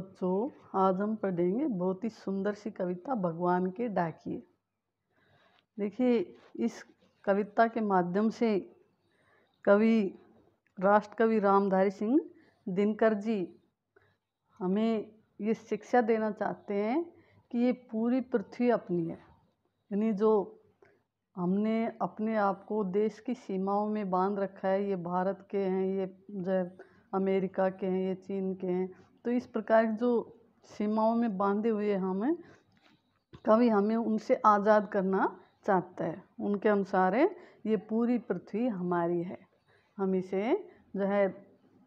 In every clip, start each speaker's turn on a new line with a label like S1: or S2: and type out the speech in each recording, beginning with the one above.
S1: बच्चों, आज हम पढ़ेंगे बहुत ही सुंदर सी कविता भगवान के डाकिए। देखिए, इस कविता के माध्यम से कवि राष्ट्र कवि रामधारी सिंह दिनकर जी हमें ये शिक्षा देना चाहते हैं कि ये पूरी पृथ्वी अपनी है। यानी जो हमने अपने आप को देश की सीमाओं में बांध रखा है, ये भारत के हैं, ये जो अमेरिका के हैं, ये चीन के हैं, तो इस प्रकार की जो सीमाओं में बांधे हुए हमें कवि हमें उनसे आज़ाद करना चाहता है। उनके अनुसार है ये पूरी पृथ्वी हमारी है, हम इसे जो है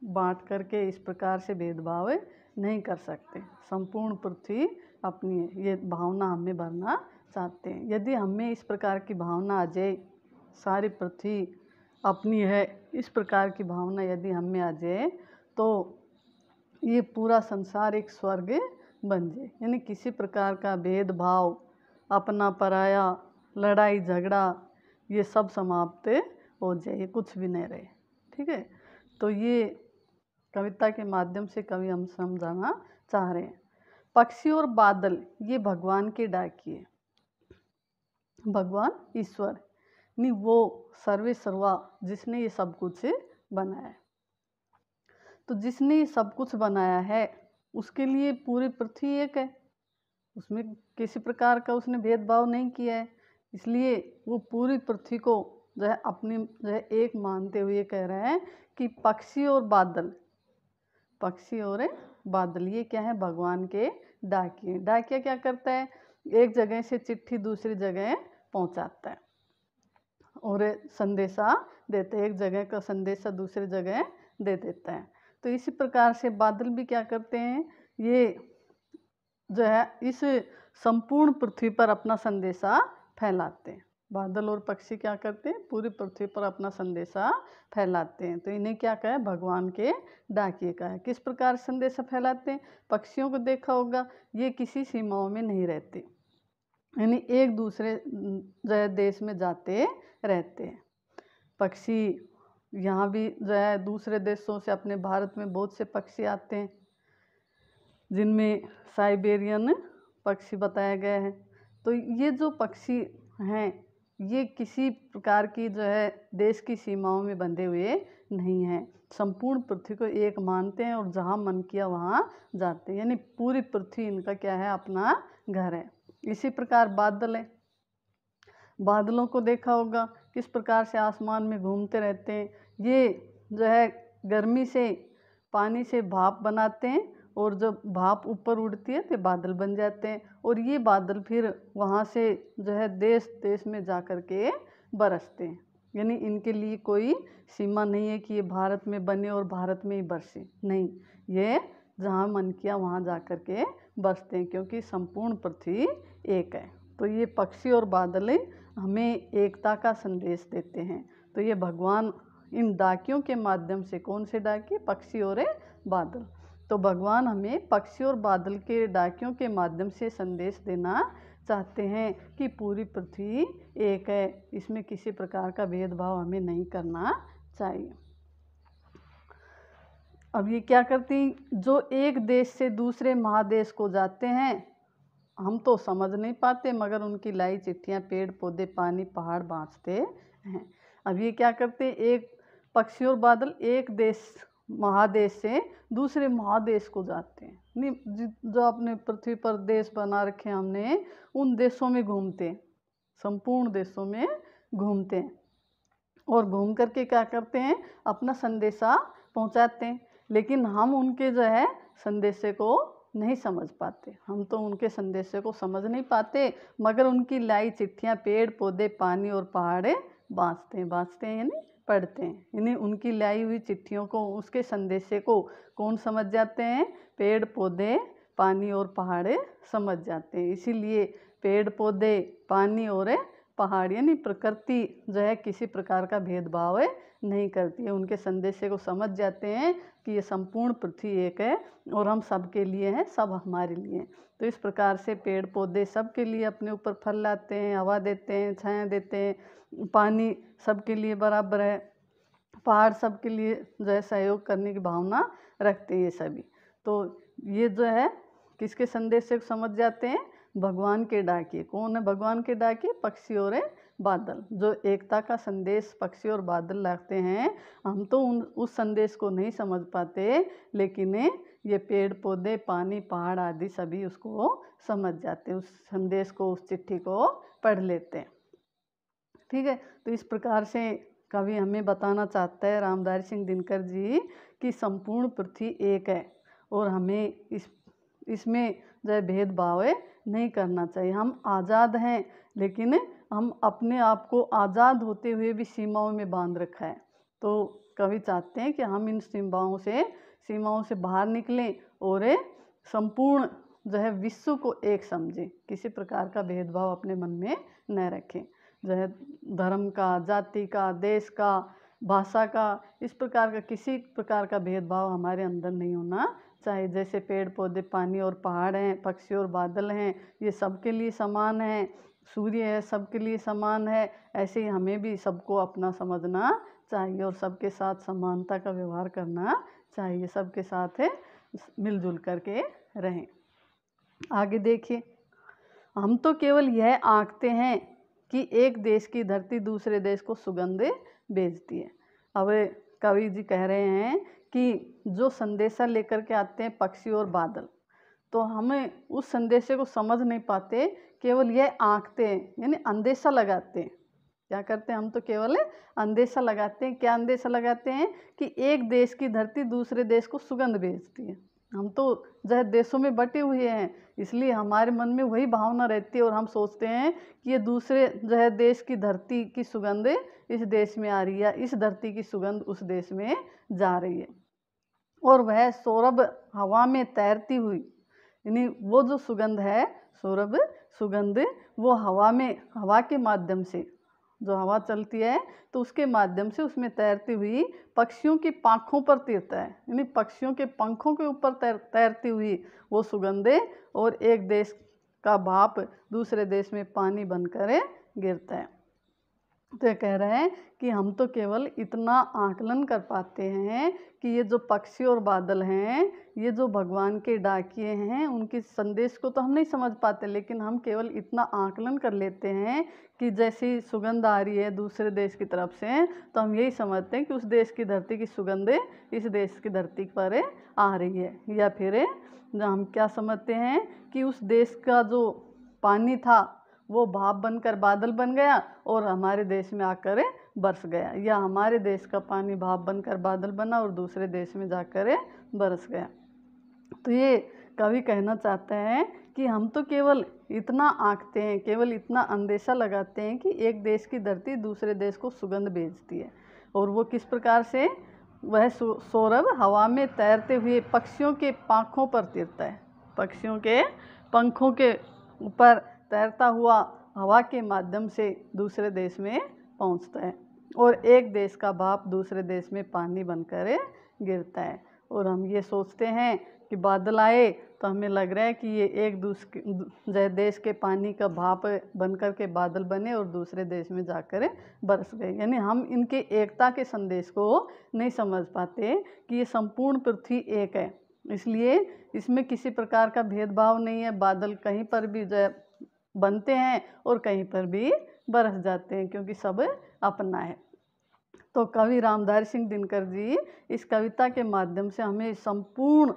S1: बांट करके इस प्रकार से भेदभाव नहीं कर सकते। संपूर्ण पृथ्वी अपनी है, ये भावना हमें भरना चाहते हैं। यदि हमें इस प्रकार की भावना आ जाए, सारी पृथ्वी अपनी है, इस प्रकार की भावना यदि हमें आ जाए तो ये पूरा संसार एक स्वर्ग बन जाए। यानी किसी प्रकार का भेदभाव, अपना पराया, लड़ाई झगड़ा, ये सब समाप्त हो जाए, कुछ भी नहीं रहे। ठीक है, तो ये कविता के माध्यम से कवि हम समझाना चाह रहे हैं। पक्षी और बादल ये भगवान के डाकिए। भगवान ईश्वर नहीं, वो सर्वे सर्वा जिसने ये सब कुछ बनाया है। तो जिसने ये सब कुछ बनाया है उसके लिए पूरी पृथ्वी एक है, उसमें किसी प्रकार का उसने भेदभाव नहीं किया है। इसलिए वो पूरी पृथ्वी को जो है अपनी जो है एक मानते हुए कह रहे हैं कि पक्षी और बादल, पक्षी और बादल ये क्या है, भगवान के डाकिए। डाकिया क्या करता है, एक जगह से चिट्ठी दूसरी जगह पहुंचाता है और संदेशा देते हैं, एक जगह का संदेशा दूसरी जगह दे देता है। तो इसी प्रकार से बादल भी क्या करते हैं, ये जो है इस संपूर्ण पृथ्वी पर अपना संदेशा फैलाते हैं। बादल और पक्षी क्या करते हैं, पूरी पृथ्वी पर अपना संदेशा फैलाते हैं। तो इन्हें क्या कहा है, भगवान के डाकिए का है। किस प्रकार संदेशा फैलाते हैं, पक्षियों को देखा होगा, ये किसी सीमाओं में नहीं रहते, यानी एक दूसरे जो है देश में जाते रहते हैं। पक्षी यहाँ भी जो है दूसरे देशों से अपने भारत में बहुत से पक्षी आते हैं, जिनमें साइबेरियन पक्षी बताया गया है। तो ये जो पक्षी हैं ये किसी प्रकार की जो है देश की सीमाओं में बंधे हुए नहीं हैं, संपूर्ण पृथ्वी को एक मानते हैं और जहाँ मन किया वहाँ जाते हैं। यानी पूरी पृथ्वी इनका क्या है, अपना घर है। इसी प्रकार बादल है, बादलों को देखा होगा किस प्रकार से आसमान में घूमते रहते हैं। ये जो है गर्मी से पानी से भाप बनाते हैं और जब भाप ऊपर उड़ती है तो बादल बन जाते हैं, और ये बादल फिर वहाँ से जो है देश देश में जा कर के बरसते हैं। यानी इनके लिए कोई सीमा नहीं है कि ये भारत में बने और भारत में ही बरसे, नहीं, ये जहाँ मन किया वहाँ जा कर के बरसते हैं, क्योंकि संपूर्ण पृथ्वी एक है। तो ये पक्षी और बादल हमें एकता का संदेश देते हैं। तो ये भगवान इन डाकियों के माध्यम से, कौन से डाकिए, पक्षी और बादल, तो भगवान हमें पक्षी और बादल के डाकियों के माध्यम से संदेश देना चाहते हैं कि पूरी पृथ्वी एक है, इसमें किसी प्रकार का भेदभाव हमें नहीं करना चाहिए। अब ये क्या करती, जो एक देश से दूसरे महादेश को जाते हैं, हम तो समझ नहीं पाते, मगर उनकी लाई चिट्ठियाँ पेड़ पौधे पानी पहाड़ बाँचते हैं। अब ये क्या करते हैं, एक पक्षी और बादल एक देश महादेश से दूसरे महादेश को जाते हैं। नहीं, जो अपने पृथ्वी पर देश बना रखे हमने, उन देशों में घूमते हैं, संपूर्ण देशों में घूमते हैं और घूम करके क्या करते हैं, अपना संदेशा पहुंचाते हैं। लेकिन हम उनके जो है संदेशे को नहीं समझ पाते, हम तो उनके संदेशे को समझ नहीं पाते, मगर उनकी लाई चिट्ठियाँ पेड़ पौधे पानी और पहाड़े बाँचते हैं यानी पढ़ते हैं। यानी उनकी लाई हुई चिट्ठियों को, उसके संदेशे को कौन समझ जाते हैं, पेड़ पौधे पानी और पहाड़े समझ जाते हैं। इसीलिए पेड़ पौधे पानी और पहाड़ यानी प्रकृति जो है किसी प्रकार का भेदभाव नहीं करती है, उनके संदेशे को समझ जाते हैं कि ये संपूर्ण पृथ्वी एक है और हम सब के लिए हैं, सब हमारे लिए हैं। तो इस प्रकार से पेड़ पौधे सब के लिए अपने ऊपर फल लाते हैं, हवा देते हैं, छाया देते हैं, पानी सबके लिए बराबर है, पहाड़ सबके लिए जो है सहयोग करने की भावना रखते हैं ये सभी। तो ये जो है किसके संदेश से समझ जाते हैं? भगवान के डाकिए। कौन है भगवान के डाकिए? पक्षी और बादल। जो एकता का संदेश पक्षी और बादल लाते हैं, हम तो उस संदेश को नहीं समझ पाते, लेकिन ये पेड़ पौधे, पानी, पहाड़ आदि सभी उसको समझ जाते हैं, उस संदेश को, उस चिट्ठी को पढ़ लेते हैं। ठीक है, तो इस प्रकार से कवि हमें बताना चाहता है, रामधारी सिंह दिनकर जी, कि संपूर्ण पृथ्वी एक है और हमें इसमें जो है भेदभाव नहीं करना चाहिए। हम आज़ाद हैं, लेकिन हम अपने आप को आज़ाद होते हुए भी सीमाओं में बांध रखा है। तो कवि चाहते हैं कि हम इन सीमाओं से बाहर निकलें और संपूर्ण जो है विश्व को एक समझें, किसी प्रकार का भेदभाव अपने मन में न रखें। जो है धर्म का, जाति का, देश का, भाषा का, इस प्रकार का किसी प्रकार का भेदभाव हमारे अंदर नहीं होना चाहिए। जैसे पेड़ पौधे, पानी और पहाड़ हैं, पक्षी और बादल हैं, ये सबके लिए समान हैं, सूर्य है सबके लिए समान है, ऐसे ही हमें भी सबको अपना समझना चाहिए और सबके साथ समानता का व्यवहार करना चाहिए, सबके साथ मिलजुल करके रहें। आगे देखिए, हम तो केवल यह आंकते हैं कि एक देश की धरती दूसरे देश को सुगंध भेजती है। अब कवि जी कह रहे हैं कि जो संदेशा लेकर के आते हैं पक्षी और बादल, तो हमें उस संदेशे को समझ नहीं पाते, केवल यह आंकते हैं, यानी अंदेशा लगाते हैं। क्या करते हैं? हम तो केवल अंदेशा लगाते हैं। क्या अंदेशा लगाते हैं? कि एक देश की धरती दूसरे देश को सुगंध भेजती है। हम तो जो है देशों में बटे हुए हैं, इसलिए हमारे मन में वही भावना रहती है और हम सोचते हैं कि ये दूसरे जो है देश की धरती की सुगंध इस देश में आ रही है, इस धरती की सुगंध उस देश में जा रही है। और वह सौरभ हवा में तैरती हुई, यानी वो जो सुगंध है, सौरभ सुगंध, वो हवा के माध्यम से, जो हवा चलती है तो उसके माध्यम से उसमें तैरती हुई पक्षियों की पाँखों पर तीरता है, यानी पक्षियों के पंखों के ऊपर तैरती हुई वो सुगंधे, और एक देश का भाप दूसरे देश में पानी बनकर गिरता है। तो ये कह रहे हैं कि हम तो केवल इतना आकलन कर पाते हैं कि ये जो पक्षी और बादल हैं, ये जो भगवान के डाकिए हैं, उनके संदेश को तो हम नहीं समझ पाते, लेकिन हम केवल इतना आकलन कर लेते हैं कि जैसी सुगंध आ रही है दूसरे देश की तरफ से, तो हम यही समझते हैं कि उस देश की धरती की सुगंध इस देश की धरती पर आ रही है। या फिर हम क्या समझते हैं कि उस देश का जो पानी था वो भाप बनकर बादल बन गया और हमारे देश में आकर बरस गया, या हमारे देश का पानी भाप बनकर बादल बना और दूसरे देश में जाकर बरस गया। तो ये कवि कहना चाहते हैं कि हम तो केवल इतना आंकते हैं, केवल इतना अंदेशा लगाते हैं कि एक देश की धरती दूसरे देश को सुगंध भेजती है, और वो किस प्रकार से? वह सौरभ हवा में तैरते हुए पक्षियों के पंखों पर तीरता है, पक्षियों के पंखों के ऊपर तैरता हुआ हवा के माध्यम से दूसरे देश में पहुंचता है, और एक देश का भाप दूसरे देश में पानी बनकर गिरता है। और हम ये सोचते हैं कि बादल आए तो हमें लग रहा है कि ये एक दूसरे देश के पानी का भाप बनकर के बादल बने और दूसरे देश में जाकर बरस गए, यानी हम इनके एकता के संदेश को नहीं समझ पाते कि ये संपूर्ण पृथ्वी एक है, इसलिए इसमें किसी प्रकार का भेदभाव नहीं है। बादल कहीं पर भी जो बनते हैं और कहीं पर भी बरस जाते हैं, क्योंकि सब अपना है। तो कवि रामधारी सिंह दिनकर जी इस कविता के माध्यम से हमें संपूर्ण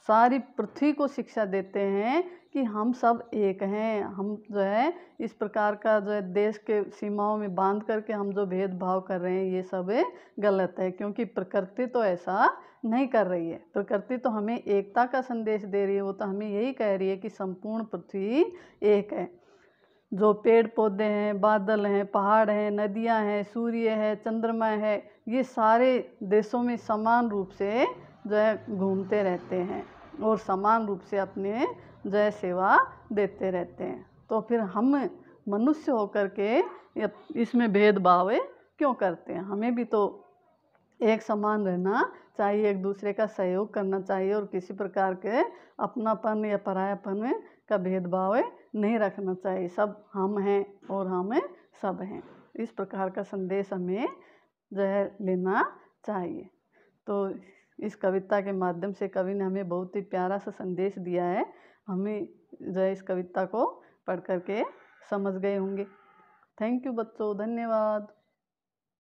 S1: सारी पृथ्वी को शिक्षा देते हैं कि हम सब एक हैं। हम जो है इस प्रकार का जो है देश के सीमाओं में बांध करके हम जो भेदभाव कर रहे हैं, ये सब गलत है, क्योंकि प्रकृति तो ऐसा नहीं कर रही है। प्रकृति तो हमें एकता का संदेश दे रही है, वो तो हमें यही कह रही है कि संपूर्ण पृथ्वी एक है। जो पेड़ पौधे हैं, बादल हैं, पहाड़ हैं, नदियां हैं, सूर्य है, चंद्रमा है, ये सारे देशों में समान रूप से जो है घूमते रहते हैं और समान रूप से अपने जो है सेवा देते रहते हैं। तो फिर हम मनुष्य होकर के इसमें भेदभाव क्यों करते हैं? हमें भी तो एक समान रहना चाहिए, एक दूसरे का सहयोग करना चाहिए, और किसी प्रकार के अपनापन या परायापन का भेदभाव नहीं रखना चाहिए। सब हम हैं और हम सब हैं, इस प्रकार का संदेश हमें जो है लेना चाहिए। तो इस कविता के माध्यम से कवि ने हमें बहुत ही प्यारा सा संदेश दिया है। हमें जो है इस कविता को पढ़ कर के समझ गए होंगे। थैंक यू बच्चों, धन्यवाद।